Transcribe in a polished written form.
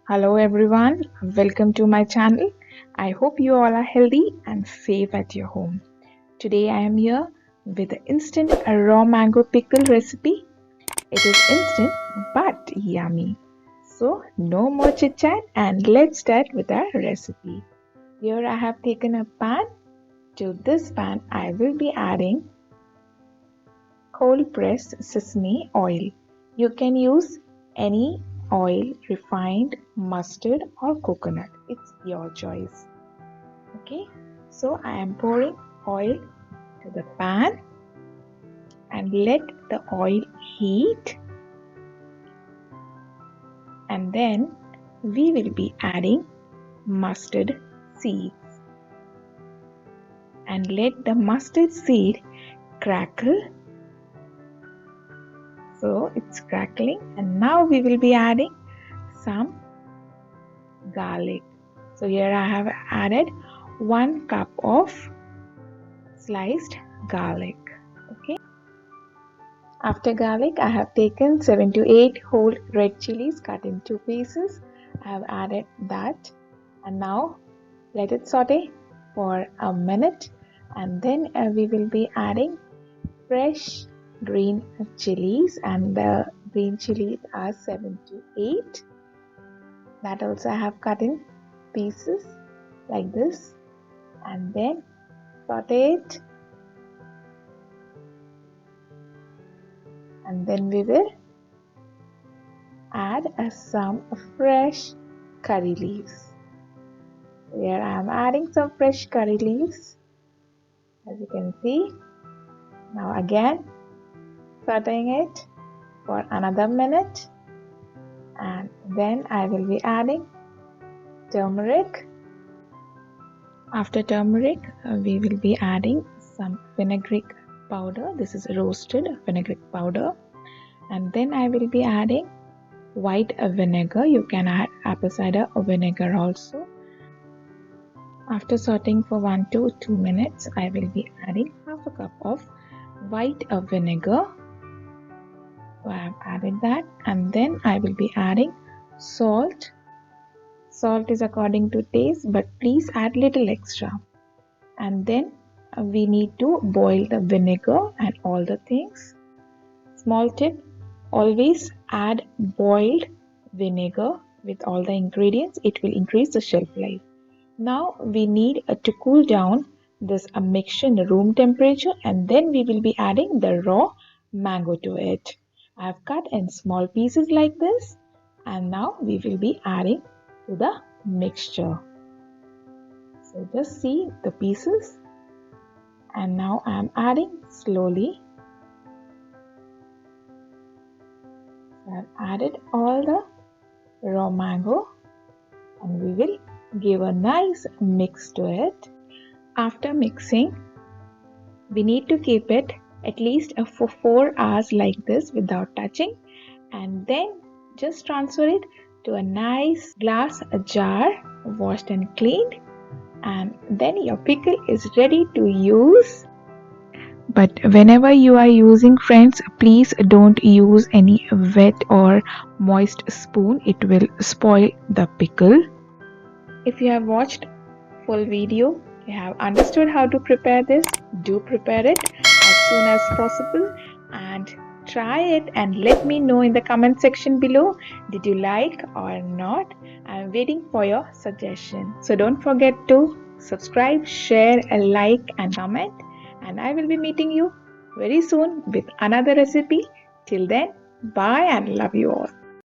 Hello everyone, welcome to my channel. I hope you all are healthy and safe at your home. Today I am here with the instant raw mango pickle recipe. It is instant but yummy. So no more chit chat and let's start with our recipe. Here I have taken a pan. To this pan I will be adding cold pressed sesame oil. You can use any oil, refined, mustard or coconut. It's your choice. Okay, so I am pouring oil to the pan and let the oil heat, and then we will be adding mustard seeds and let the mustard seed crackle. So it's crackling, and now we will be adding some garlic. So here I have added 1 cup of sliced garlic. Okay. After garlic, I have taken 7 to 8 whole red chilies cut in 2 pieces. I have added that, and now let it saute for a minute, and then we will be adding fresh green chilies, and the green chilies are 7 to 8. That also I have cut in pieces like this, and then saute it, and then we will add some fresh curry leaves. Here I am adding some fresh curry leaves, as you can see. Now again sauteing it for another minute, and then I will be adding turmeric. After turmeric, we will be adding some vinaigrette powder. This is roasted vinaigrette powder, and then I will be adding white vinegar. You can add apple cider vinegar also. After sauteing for 1 to 2 minutes, I will be adding half a cup of white vinegar. So I have added that, and then I will be adding salt. Salt is according to taste, but please add little extra. And then we need to boil the vinegar and all the things. Small tip, always add boiled vinegar with all the ingredients. It will increase the shelf life. Now we need to cool down this mixture in room temperature, and then we will be adding the raw mango to it. I have cut in small pieces like this, and now we will be adding to the mixture. So just see the pieces, and now I am adding slowly. So I have added all the raw mango, and we will give a nice mix to it. After mixing, we need to keep it at least for 4 hours like this without touching, and then just transfer it to a nice glass jar, washed and cleaned, and then your pickle is ready to use. But whenever you are using, friends, please don't use any wet or moist spoon. It will spoil the pickle. If you have watched full video, you have understood how to prepare this, do prepare it as soon as possible and try it, and let me know in the comment section below, did you like or not. I'm waiting for your suggestion. So don't forget to subscribe, share, like and comment, and I will be meeting you very soon with another recipe. Till then, bye and love you all.